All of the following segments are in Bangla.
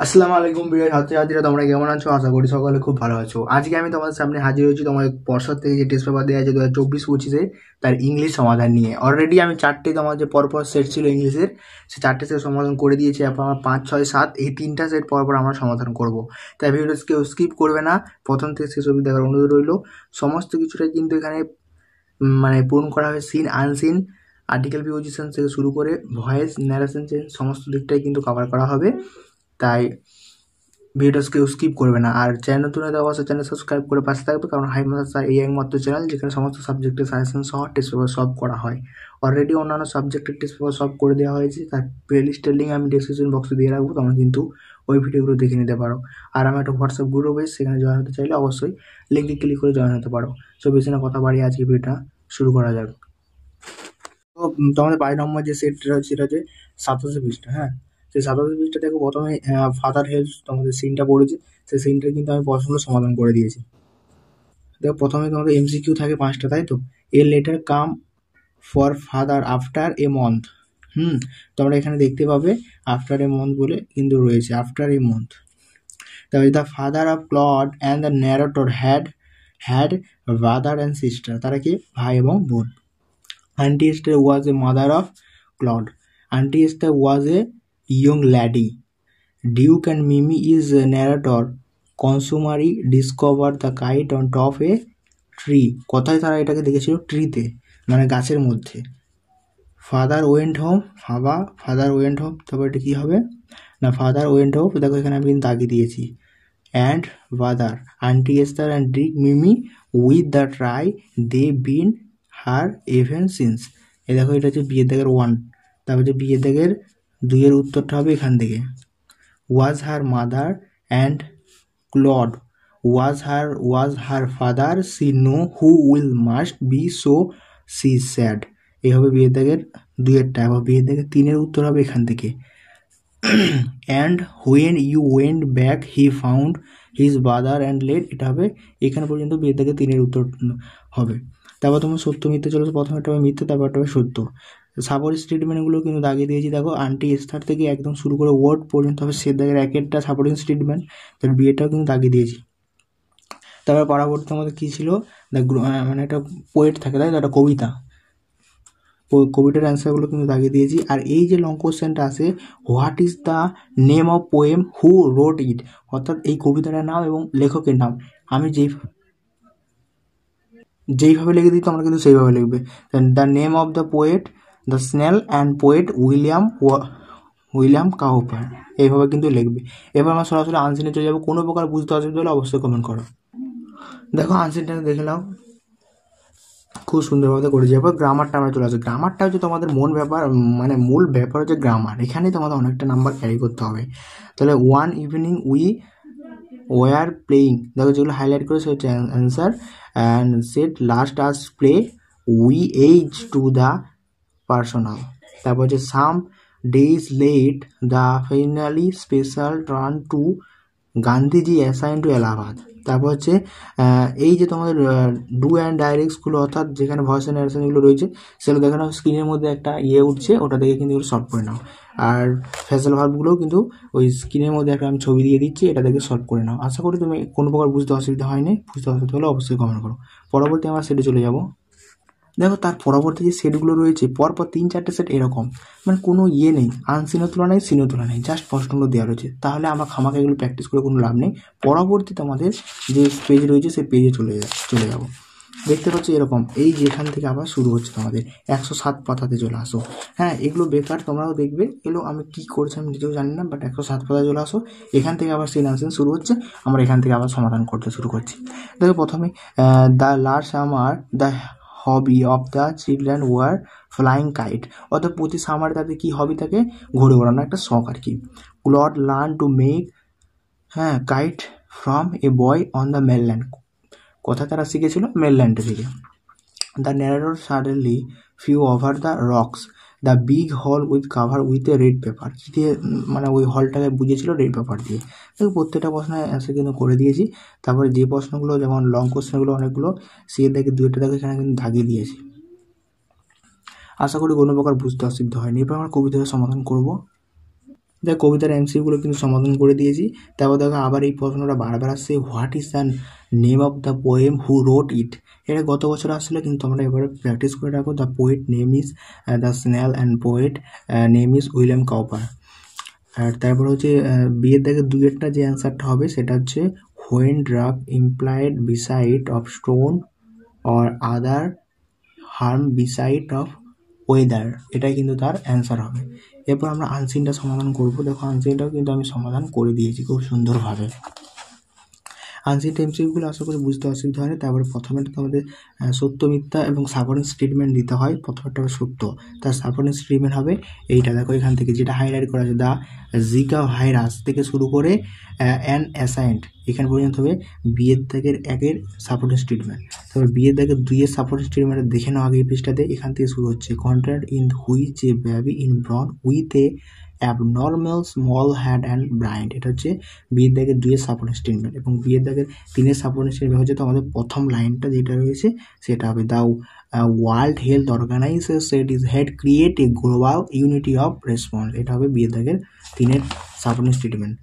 আসসালামু আলাইকুম প্রিয় ছাত্রছাত্রীরা, তোমরা কেমন আছো? আশা করি সকলে খুব ভালো আছো। আজকে আমি তোমাদের সামনে হাজির হয়েছি তোমাদের পর্ষদ থেকে যে টেস্ট পেপার দেওয়া আছে 2024-25-এ, তার ইংলিশ সমাধান নিয়ে। অলরেডি আমি চারটে তোমার যে পরপর সেট ছিল ইংলিশের, সে চারটে সেট সমাধান করে দিয়েছি। এখন আমার 5, 6, 7 এই তিনটা সেট পরপর আমরা সমাধান করব। তাই ভিডিওটা কেউ স্কিপ করবে না, প্রথম থেকে শেষ অবধি দেখার অনুরোধ রইল। সমস্ত কিছুটাই কিন্তু এখানে মানে পূরণ করা হবে, সিন আনসিন, আর্টিকেল প্রিপোজিশন থেকে শুরু করে ভয়েস ন্যারেশন চেঞ্জ সমস্ত দিকটাই কিন্তু কভার করা হবে। তাই ভিডিওটা কেউ স্কিপ করবে না। আর চ্যানেল নতুন হলে অবশ্যই চ্যানেল সাবস্ক্রাইব করে পাশে থাকবে, কারণ হাই মাদ্রাসা স্যার এই একমাত্র চ্যানেল যেখানে সমস্ত সাবজেক্টের সাজেশন সহ টেস্ট পেপার সলভ করা হয়। অলরেডি অন্যান্য সাবজেক্টের টেস্ট পেপার সলভ করে দেওয়া হয়েছে, তার প্লেলিস্টের লিঙ্ক আমি ডিসক্রিপশন বক্সে দিয়ে রাখবো, তোমরা কিন্তু ওই ভিডিওগুলো দেখে নিতে পারো। আর আমার একটা হোয়াটসঅ্যাপ গ্রুপ আছে, সেখানে জয়েন হতে চাইলে অবশ্যই লিঙ্কে ক্লিক করে জয়েন হতে পারো। সো বেশি না কথা বাড়িয়ে আজকে ভিডিওটা শুরু করা যাক। তো তোমাদের 22 নম্বর যে সেটটা হচ্ছে সেটা হচ্ছে 27 পৃষ্ঠা। হ্যাঁ, সেই 27 পৃষ্ঠা দেখো, প্রথমে ফাদার হেল্পস তোমাদের সিনটা পড়েছে, সেই সিনটা কিন্তু আমি প্রশ্নগুলো সমাধান করে দিয়েছি। দেখো, প্রথমে তোমাদের এমসিকিউ থাকে 5টা, তাই তো? A letter came for father after a month. তোমরা এখানে দেখতে পাবে আফটার এ মন্থ বলে কিন্তু রয়েছে, আফটার এ মন্থ। তারপরে the father of Claude and the narrator had brother and sister. তারা কি ভাই এবং বোন। Auntie Esther was a mother of Claude. Auntie Esther was a young lady. Duke and Mimi is a narrator. Consumari discovered the kite on top a tree. কোথায় তারা এটাকে দেখেছিল? ট্রিতে, মানে গাছের মধ্যে। Father went home, father went home, তারপর এটা কী হবে না, ফাদার ওয়েন্ট হোম। দেখো এখানে আমি কিন্তু দাগিয়ে দিয়েছি। And father aunty Esther and Dick Mimi with the try they been her even since. এই দেখো, এটা হচ্ছে বিয়ের দাগের 1। তারপর হচ্ছে বিয়ের দাগের 2-এর উত্তরটা হবে এখান থেকে। Was her mother and Claude was her father she know who will must be so she sad. এই হবে বিয়ের দাগের 2-এরটা। এবং বিয়ের দাগের 3-এর উত্তর হবে এখান থেকে। And when you went back he found his brother and late. এটা হবে এখানে পর্যন্ত বিয়ের দাগের 3-এর উত্তর হবে। তারপর তোমার সত্য মিথ্যে চলেছে, প্রথমে একটা হবে মিথ্যে, তারপর একটা হবে সত্য। সাপোর্ট স্টেটমেন্টগুলো কিন্তু দাগিয়ে দিয়েছি। দেখো, আন্টি এস্থার থেকে একদম শুরু করে ওয়ার্ড পর্যন্ত হবে সে দাগের 1-এরটা সাপোর্টিং স্টেটমেন্ট। তার বিয়েটাও কিন্তু দাগিয়ে দিয়েছি। তারপর পরবর্তী আমাদের কী ছিল, মানে একটা পোয়েট থাকে, তাই তো, একটা কবিতা। কবিতার অ্যান্সারগুলো কিন্তু দাগিয়ে দিয়েছি। আর এই যে লং কোশ্চেনটা আছে, what is the name of poem who wrote it, অর্থাৎ এই কবিতাটার নাম এবং লেখকের নাম। আমি যেইভাবে লিখে দিই তোমরা কিন্তু সেইভাবে লিখবে। The name of the poet the snail and poet William Cowper, এইভাবে কিন্তু লিখবে। এবার আমরা সরাসরি আনসিনে চলে যাবো। কোনো প্রকার বুঝতে অসুবিধা হলে অবশ্যই কমেন্ট করো। দেখো, আনসিনটা দেখে নাও, খুব সুন্দরভাবে করেছি। এবার গ্রামারটা আমরা চলে আসি। গ্রামারটা হচ্ছে তোমাদের মানে মূল ব্যাপার হচ্ছে গ্রামার। এখানে তোমাদের অনেকটা নাম্বার ক্যারি করতে হবে। তাহলে one evening we were playing, দেখো যেগুলো হাইলাইট করেছে হচ্ছে answer. And set last us play we age to the personal. তারপর হচ্ছে some days late the finally special train to Gandhiji assign to Allahabad. তারপর হচ্ছে এই যে তোমাদের ডু অ্যান্ড ডাইরেক্টসগুলো, অর্থাৎ যেখানে ভয়েস অ্যান্ড ন্যারেশনগুলো রয়েছে, সেগুলো দেখানো স্ক্রিনের মধ্যে একটা উঠছে, ওটা দেখে কিন্তু এগুলো সলভ করে নাও। আর ফ্রেজাল ভার্বগুলোও কিন্তু ওই স্ক্রিনের মধ্যে একটা আমি ছবি দিয়ে দিচ্ছি, এটা দেখে সলভ করে নাও। আশা করি তুমি কোনো প্রকার বুঝতে অসুবিধা হয়নি। বুঝতে অসুবিধা হলে অবশ্যই কমেন্ট করো। পরবর্তী আমরা সেটে চলে যাব। দেখো, তার পরবর্তী যে সেটগুলো রয়েছে, পরপর 3-4টে সেট এরকম, মানে কোনো নেই, আনসিনের তুলনায় সিনের তুলনায় জাস্ট প্রশ্নগুলো দেওয়া রয়েছে। তাহলে আমরা খামাকে এগুলো প্র্যাকটিস করে কোনো লাভ নেই। পরবর্তীতে আমাদের যে পেজ রয়েছে সেই পেজে চলে যাব। দেখতে পাচ্ছি এরকম, এই যেখান থেকে আবার শুরু হচ্ছে তোমাদের 107 পাতাতে চলে আসো। হ্যাঁ, এগুলো বেকার, তোমরাও দেখবে। এগুলো আমি কী করছি আমি নিজেও জানি না, বাট 107 পাতায় চলে আসো। এখান থেকে আবার সিন আনসিন শুরু হচ্ছে, আমরা এখান থেকে আবার সমাধান করতে শুরু করছি। দেখো, প্রথমে the last summer the hobby of the children were flying kite, অর্থাৎ প্রতি সামারে তাদের কী হবি থাকে? ঘুরে বেড়ানো, একটা শখ আর কি। Claude learn to make kite from a boy on the mainland, কোথায় তারা শিখেছিল? মেনল্যান্ডে থেকে। The narrator suddenly few over the rocks the big hall with cover with a red paper, কী দিয়ে মানে ওই হলটাকে বুঝিয়েছিল? রেড পেপার দিয়ে। দেখো, প্রত্যেকটা প্রশ্নের অ্যান্সার কিন্তু করে দিয়েছি। তারপরে যে প্রশ্নগুলো, যেমন লং কোশ্চেনগুলো অনেকগুলো, সে দেখে 2-একটা দেখে এখানে কিন্তু দাগিয়ে দিয়েছি। আশা করি কোনো প্রকার বুঝতে অসুবিধা হয়নি। এবার আমরা কবিতার সমাধান করব। দেখ কবিতার এমসিকিউগুলো কিন্তু সমাধান করে দিয়েছি। তারপর দেখো আবার এই প্রশ্নটা বারবার আসছে, what is the name of the poem who wrote it. এটা গত বছর আসলে কিন্তু তোমরা এবারে প্র্যাকটিস করে রাখো। The poet name is the snail and poet name is William Cowper. আর তারপর হচ্ছে বিয়ের দাগের দুইয়েরটা যে অ্যান্সারটা হবে সেটা হচ্ছে when drug implied beside of stone or other harm beside of weather, এটাই কিন্তু তার অ্যান্সার হবে। এরপর আমরা আনসিনটা সমাধান করব। দেখো আনসিনটাও কিন্তু আমি সমাধান করে দিয়েছি খুব সুন্দরভাবে। আনসিন এমসিকিউগুলো আশা করি বুঝতে অসুবিধা হয় না। তারপরে প্রথমে তোমাদের সত্য মিথ্যা এবং সাপোর্টিং স্টেটমেন্ট দিতে হয়। প্রথমটা হবে সত্য, তার সাপোর্টিং স্টেটমেন্ট হবে এইটা। দেখো এখান থেকে যেটা হাইলাইট করা আছে, দ্য জিকা ভাইরাস থেকে শুরু করে অ্যান অ্যাসাইন্ট এখান পর্যন্ত হবে বিয়ের দাগের একের সাপোর্টিং স্টেটমেন্ট। তারপর বিয়ের দাগের দুইয়ের সাপোর্টিং স্টেটমেন্ট দেখে নাও আগে এই পৃষ্ঠাতে। এখান থেকে শুরু হচ্ছে, contract in which a baby in born with a abnormal small head and blind, এটা হচ্ছে বিয়ের দাগের দুইয়ের সাপোর্টিং স্টেটমেন্ট। এবং বিয়ের দাগের তিনের সাপোর্টিং স্টেটমেন্ট হচ্ছে তো আমাদের প্রথম লাইনটা যেটা রয়েছে সেটা হবে, the World Health Organization set is head create a global unity of response, এটা হবে বিয়ের দাগের তিনের সাপোর্টিং স্টেটমেন্ট।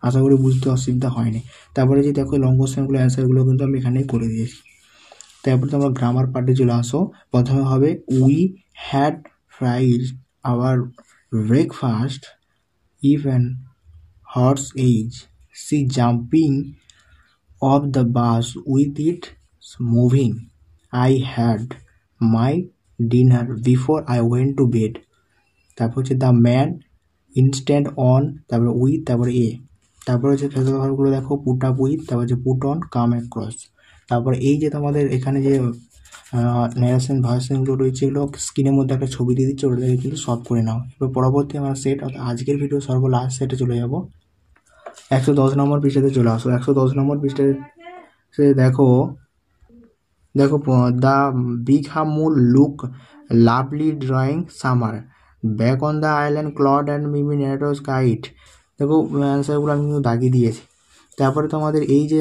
আশা করি বুঝতে অসুবিধা হয়নি। তারপরে যে দেখো লং কোশ্চেনগুলো অ্যান্সারগুলো কিন্তু আমি এখানেই করে দিয়েছি। তারপরে তোমরা গ্রামার পার্টে চলে আসো। প্রথমে হবে we had fried our breakfast if an horse age see jumping off the bus with it moving. I had my dinner before I went to bed. তারপর হচ্ছে দ্য ম্যান ইনস্ট্যান্ট অন, তারপরে উইথ, তারপরে এ। তারপরে হচ্ছে ফেজাল ভার্বগুলো দেখো, পুট আপ উইথ, তারপর হচ্ছে পুট অন, কাম অ্যাক্রস। তারপরে এই যে তোমাদের এখানে যে ন্যারেশন ভার্সনগুলো রয়েছে এগুলো স্ক্রিনের মধ্যে একটা ছবি দিয়ে দিচ্ছে, ওটা দেখে কিন্তু সলভ করে নাও। এবার পরবর্তী আমার সেট অর্থাৎ আজকের ভিডিও সর্ব লাস্ট সেটে চলে যাব। 110 নম্বর পৃষ্ঠাতে চলে আসো। 110 নম্বর পৃষ্ঠাতে দেখো দ্য বিঘামুল look lovely drawing summer back on the island Claude and Mimi নেটোস গাইড। দেখো অ্যান্সারগুলো আমি কিন্তু দাগিয়ে দিয়েছি। তারপরে তোমাদের এই যে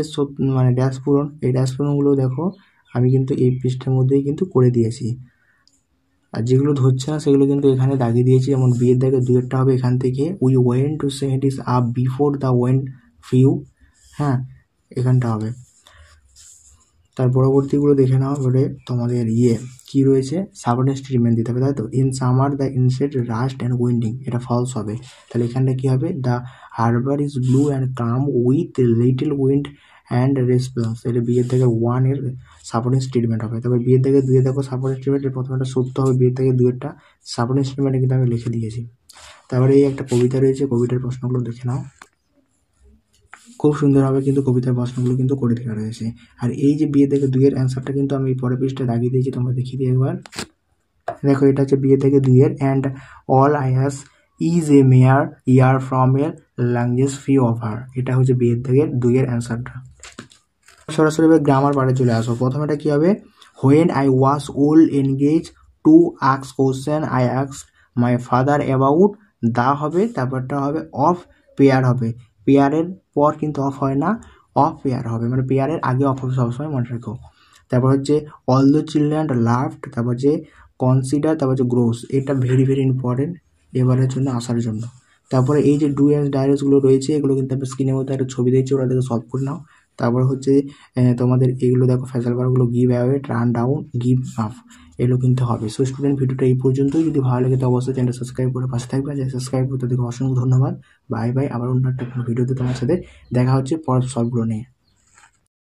মানে ড্যাশ পূরণ, এই ড্যাশ পূরণগুলো দেখো আমি কিন্তু এই পৃষ্ঠার মধ্যেই কিন্তু করে দিয়েছি। আর যেগুলো ধরছে না সেগুলো কিন্তু এখানে দাগিয়ে দিয়েছি। যেমন বিয়ের দাগে দুয়েরটা হবে এখান থেকে, we went to set is up before the went few, হ্যাঁ এখানটা হবে। তার পরবর্তীগুলো দেখে নাও। এবারে তোমাদের কী রয়েছে, সাবঅর্ডিনেট স্টেটমেন্ট দিতে হবে, তাই তো। In summer the inset rust and winding, এটা ফলস হবে। তাহলে এখানটা কী হবে, the harbour is blue and calm with little wind and response, এটা বিয়ের থেকে ওয়ানের সাপোর্টিং স্টেটমেন্ট হবে। তবে বিয়ের থেকে দুয়ে দেখো সাপোর্টিং স্টেটমেন্টের প্রথমটা সত্য হবে, বিয়ের থেকে দুয়েরটা সাপোর্টিং স্টেটমেন্টে কিন্তু আমি লিখে দিয়েছি। তারপরে এই একটা কবিতা রয়েছে, কবিতার প্রশ্নগুলো দেখে নাও। খুব সুন্দরভাবে কিন্তু কবিতার প্রশ্নগুলো কিন্তু করে দেওয়া রয়েছে। আর এই যে বিয়ে থেকে দুইয়ের অ্যান্সারটা কিন্তু আমি পরের পৃষ্ঠা দাগিয়ে দিয়েছি, তোমরা দেখিয়ে দিই একবার। দেখো এটা হচ্ছে বিয়ে থেকে দুইয়ের, and all I has is a mere year from a language fee over, এটা হচ্ছে বিয়ের থেকে দুইয়ের অ্যান্সারটা। সরাসরি গ্রামার পার্টে চলে আসো। প্রথমে এটা কী হবে, when I was old engage to ask question I ask my father about, দা হবে, তারপরটা হবে অফ পেয়ার হবে। পেয়ারের পর কিন্তু অফ হয় না, অফ পেয়ার হবে, মানে পেয়ারের আগে অফ হবে সবসময়, মনে রেখো। তারপর হচ্ছে অল দ্য চিলড্রেন লাভড, তারপর হচ্ছে কনসিডার, তারপর হচ্ছে গ্রোস, এটা ভেরি ভেরি ইম্পর্টেন্ট এবারের জন্য আসার জন্য। তারপরে এই যে ডু অ্যান্ড ডায়ারিজগুলো রয়েছে এগুলো কিন্তু আমি স্ক্রিনের মধ্যে একটা ছবি দিয়েছি, ওরা দেখে সলভ করে নাও। তারপর হচ্ছে তোমাদের এগুলো দেখো ফ্যাসাল ভার্বগুলো, give away, turn down, give up, এগুলো কিন্তু হবে। সো স্টুডেন্ট ভিডিওটা এই পর্যন্তই। যদি ভালো লাগে তো অবশ্যই চ্যানেলটা সাবস্ক্রাইব করে পাশে থাকবে। আর সাবস্ক্রাইব করতে দেখো অসংখ্য ধন্যবাদ। Bye bye. আবার অন্য একটা কোনো ভিডিওতে তোমার সাথে দেখা হচ্ছে পরের সলভগুলো নিয়ে।